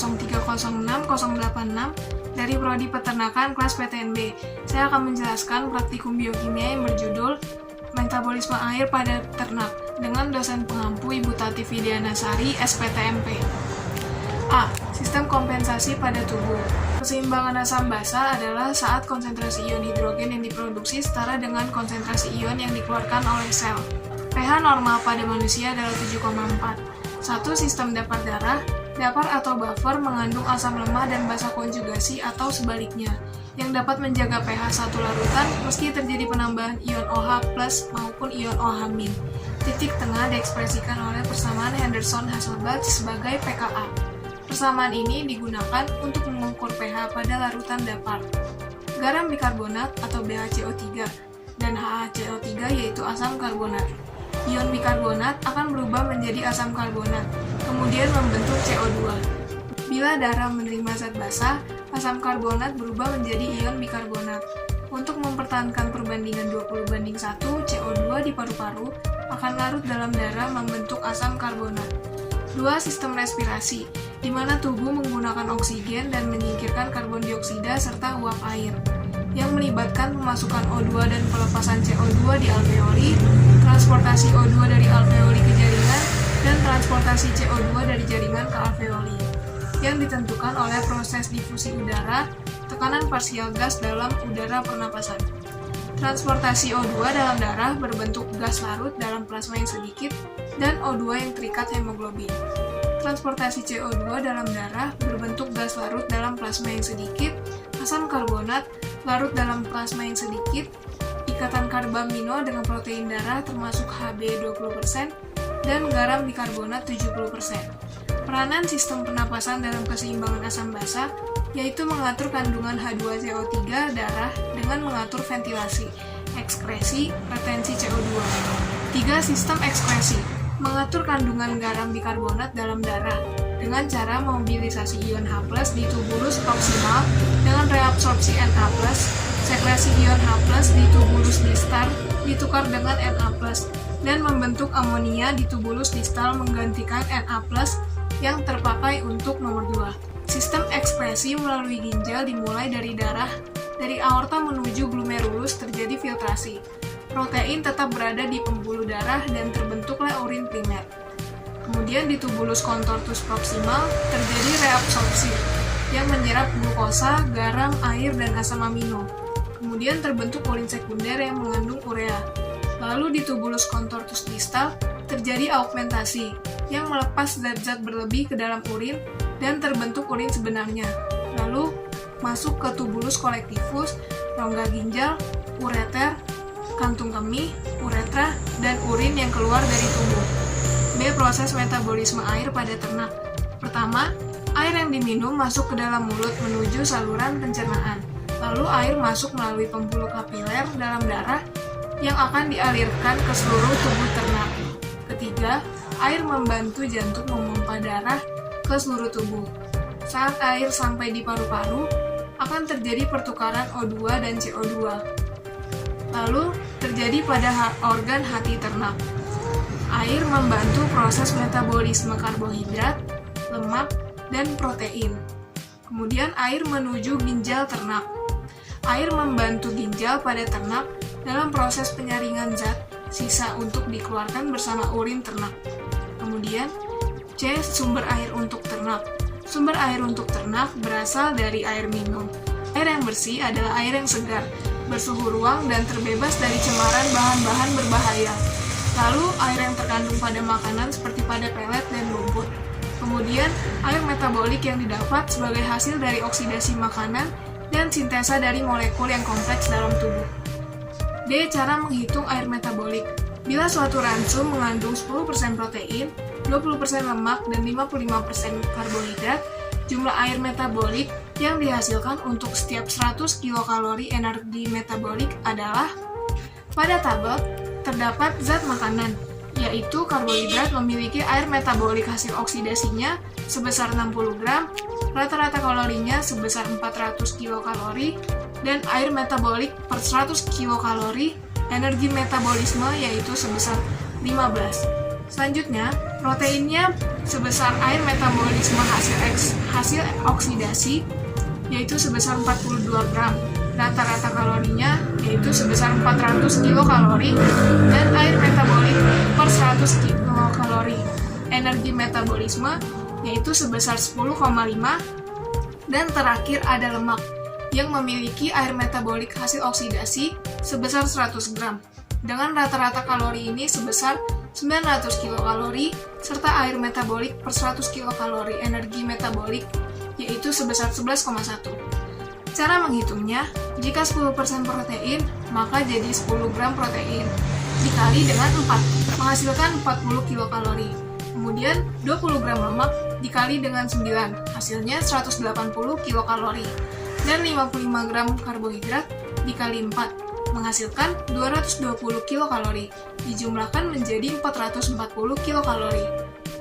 0306086 dari Prodi Peternakan kelas PTNB. Saya akan menjelaskan praktikum biokimia yang berjudul Metabolisme Air pada Ternak dengan dosen pengampu Ibu Tati Widianasari, SPTMP. A. Sistem kompensasi pada tubuh. Keseimbangan asam basa adalah saat konsentrasi ion hidrogen yang diproduksi setara dengan konsentrasi ion yang dikeluarkan oleh sel. pH normal pada manusia adalah 7,4. 1. Sistem dapar darah. Dapar atau buffer mengandung asam lemah dan basa konjugasi atau sebaliknya, yang dapat menjaga pH satu larutan meski terjadi penambahan ion OH+ maupun ion OH-. Titik tengah diekspresikan oleh persamaan Henderson-Hasselbalch sebagai pKa. Persamaan ini digunakan untuk mengukur pH pada larutan dapar. Garam bikarbonat atau BaCO3 dan HaCO3 yaitu asam karbonat. Ion bikarbonat akan berubah menjadi asam karbonat, kemudian membentuk CO2. Bila darah menerima zat basa, asam karbonat berubah menjadi ion bikarbonat. Untuk mempertahankan perbandingan 20:1, CO2 di paru-paru akan larut dalam darah membentuk asam karbonat. 2. Sistem respirasi, di mana tubuh menggunakan oksigen dan menyingkirkan karbon dioksida serta uap air, yang melibatkan pemasukan O2 dan pelepasan CO2 di alveoli, transportasi O2 dari alveoli ke jaringan, dan transportasi CO2 dari jaringan ke alveoli, yang ditentukan oleh proses difusi udara, tekanan parsial gas dalam udara pernapasan. Transportasi O2 dalam darah berbentuk gas larut dalam plasma yang sedikit, dan O2 yang terikat hemoglobin. Transportasi CO2 dalam darah berbentuk gas larut dalam plasma yang sedikit, asam karbonat larut dalam plasma yang sedikit, ikatan karbamino dengan protein darah termasuk Hb 20%, dan garam bikarbonat 70%. Peranan sistem pernapasan dalam keseimbangan asam basa yaitu mengatur kandungan H2CO3 darah dengan mengatur ventilasi, ekskresi, retensi CO2. 3. Sistem ekskresi, mengatur kandungan garam bikarbonat dalam darah dengan cara memobilisasi ion H+ di tubulus proksimal dengan reabsorpsi Na+, sekresi ion H+ di tubulus distal ditukar dengan Na+, dan membentuk amonia di tubulus distal menggantikan Na+ yang terpakai untuk nomor 2. Sistem ekskresi melalui ginjal dimulai dari darah, dari aorta menuju glomerulus terjadi filtrasi. Protein tetap berada di pembuluh darah dan terbentuklah urin primer. Kemudian di tubulus contortus proximal terjadi reabsorpsi yang menyerap glukosa, garam, air, dan asam amino. Kemudian terbentuk urin sekunder yang mengandung urea. Lalu di tubulus contortus distal terjadi augmentasi yang melepas zat-zat berlebih ke dalam urin dan terbentuk urin sebenarnya. Lalu masuk ke tubulus colectivus, rongga ginjal, ureter, kantung kemih, uretra, dan urin yang keluar dari tubuh. B. Proses metabolisme air pada ternak. Pertama, air yang diminum masuk ke dalam mulut menuju saluran pencernaan. Lalu air masuk melalui pembuluh kapiler dalam darah yang akan dialirkan ke seluruh tubuh ternak. Ketiga, air membantu jantung memompa darah ke seluruh tubuh. Saat air sampai di paru-paru, akan terjadi pertukaran O2 dan CO2. Lalu terjadi pada organ hati ternak. Air membantu proses metabolisme karbohidrat, lemak, dan protein. Kemudian air menuju ginjal ternak. Air membantu ginjal pada ternak dalam proses penyaringan zat sisa untuk dikeluarkan bersama urin ternak. Kemudian C. Sumber air untuk ternak. Sumber air untuk ternak berasal dari air minum. Air yang bersih adalah air yang segar, bersuhu ruang, dan terbebas dari cemaran bahan-bahan berbahaya. Lalu, air yang terkandung pada makanan seperti pada pelet dan rumput. Kemudian, air metabolik yang didapat sebagai hasil dari oksidasi makanan dan sintesa dari molekul yang kompleks dalam tubuh. D. Cara menghitung air metabolik. Bila suatu ransum mengandung 10% protein, 20% lemak, dan 55% karbohidrat, jumlah air metabolik yang dihasilkan untuk setiap 100 kilokalori energi metabolik adalah, pada tabel terdapat zat makanan, yaitu karbohidrat memiliki air metabolik hasil oksidasinya sebesar 60 gram, rata-rata kalorinya sebesar 400 kilokalori, dan air metabolik per 100 kilokalori, energi metabolisme yaitu sebesar 15. Selanjutnya, proteinnya sebesar air metabolisme hasil hasil oksidasi yaitu sebesar 42 gram. Rata-rata kalorinya yaitu sebesar 400 kilokalori dan air metabolik per 100 kilokalori. Energi metabolisme yaitu sebesar 10,5 dan terakhir ada lemak yang memiliki air metabolik hasil oksidasi sebesar 100 gram dengan rata-rata kalori ini sebesar 900 kilokalori serta air metabolik per 100 kilokalori. Energi metabolik yaitu sebesar 11,1. Cara menghitungnya, jika 10% protein, maka jadi 10 gram protein dikali dengan 4, menghasilkan 40 kilokalori. Kemudian 20 gram lemak dikali dengan 9, hasilnya 180 kilokalori. Dan 55 gram karbohidrat dikali 4, menghasilkan 220 kilokalori. Dijumlahkan menjadi 440 kilokalori.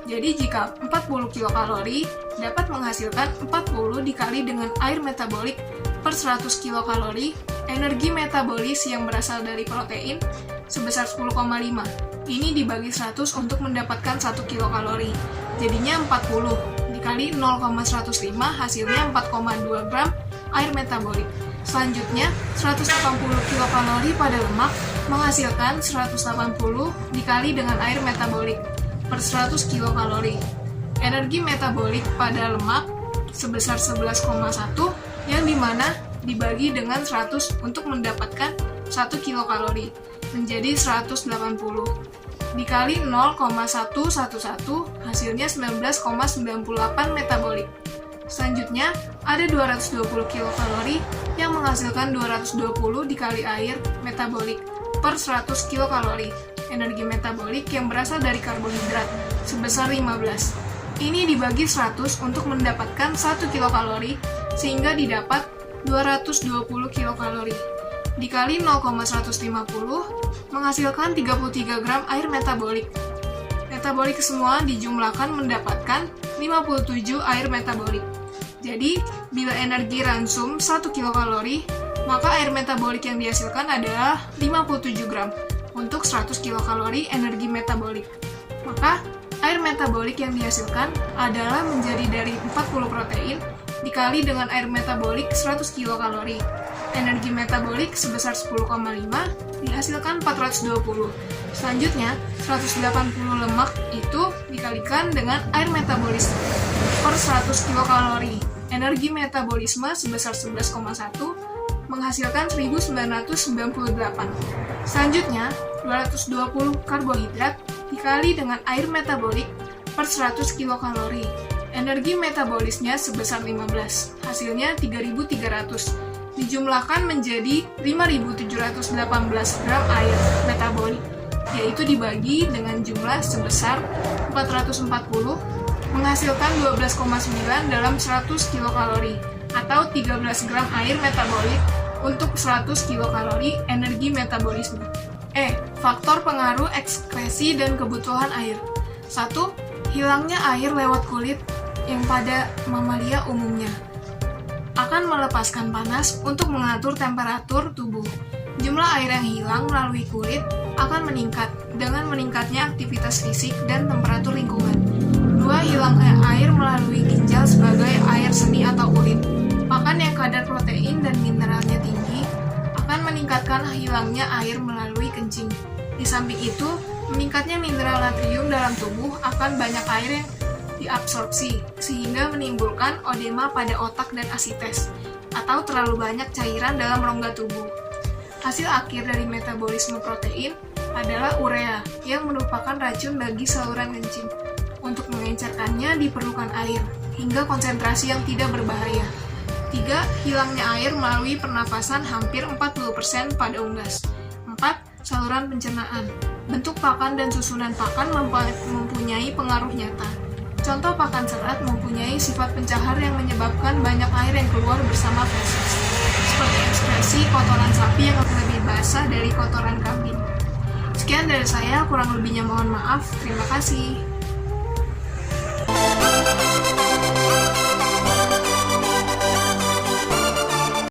Jadi jika 40 kilokalori dapat menghasilkan 40 dikali dengan air metabolik per 100 kilokalori, energi metabolis yang berasal dari protein sebesar 10,5. Ini dibagi 100 untuk mendapatkan 1 kilokalori. Jadinya 40 dikali 0,105 hasilnya 4,2 gram air metabolik. Selanjutnya, 180 kilokalori pada lemak menghasilkan 180 dikali dengan air metabolik per 100 kilokalori. Energi metabolik pada lemak sebesar 11,1 yang dimana dibagi dengan 100 untuk mendapatkan 1 kilokalori menjadi 180 dikali 0,111 hasilnya 19,98 metabolik. Selanjutnya ada 220 kilokalori yang menghasilkan 220 dikali air metabolik per 100 kilokalori. Energi metabolik yang berasal dari karbohidrat sebesar 15. Ini dibagi 100 untuk mendapatkan 1 kilokalori sehingga didapat 220 kilokalori dikali 0,150 menghasilkan 33 gram air metabolik. Metabolik semua dijumlahkan mendapatkan 57 air metabolik. Jadi, bila energi ransum 1 kilokalori, maka air metabolik yang dihasilkan adalah 57 gram untuk 100 kilokalori energi metabolik. Maka, air metabolik yang dihasilkan adalah menjadi dari 40 protein dikali dengan air metabolik 100 kilokalori. Energi metabolik sebesar 10,5 dihasilkan 420. Selanjutnya, 180 lemak itu dikalikan dengan air metabolisme per 100 kilokalori. Energi metabolisme sebesar 11,1 menghasilkan 1998. Selanjutnya, 220 karbohidrat dikali dengan air metabolik per 100 kilokalori. Energi metabolisnya sebesar 15, hasilnya 3300. Dijumlahkan menjadi 5718 gram air metabolik, yaitu dibagi dengan jumlah sebesar 440, menghasilkan 12,9 dalam 100 kilokalori, atau 13 gram air metabolik untuk 100 kilokalori energi metabolisme. Faktor pengaruh ekskresi dan kebutuhan air. 1. Hilangnya air lewat kulit yang pada mamalia umumnya akan melepaskan panas untuk mengatur temperatur tubuh. Jumlah air yang hilang melalui kulit akan meningkat dengan meningkatnya aktivitas fisik dan temperatur lingkungan. 2. Hilangnya air melalui ginjal sebagai air seni atau urin. Makan yang kadar protein dan mineralnya tinggi akan meningkatkan hilangnya air melalui kencing. Di samping itu, meningkatnya mineral natrium dalam tubuh akan banyak air yang diabsorpsi, sehingga menimbulkan odema pada otak dan asites, atau terlalu banyak cairan dalam rongga tubuh. Hasil akhir dari metabolisme protein adalah urea, yang merupakan racun bagi saluran kencing. Untuk mengencerkannya diperlukan air, hingga konsentrasi yang tidak berbahaya. 3. Hilangnya air melalui pernafasan hampir 40% pada unggas. 4. Saluran pencernaan. Bentuk pakan dan susunan pakan mempunyai pengaruh nyata. Contoh pakan serat mempunyai sifat pencahar yang menyebabkan banyak air yang keluar bersama feses, seperti ekskresi kotoran sapi yang lebih basah dari kotoran kambing. Sekian dari saya, kurang lebihnya mohon maaf. Terima kasih.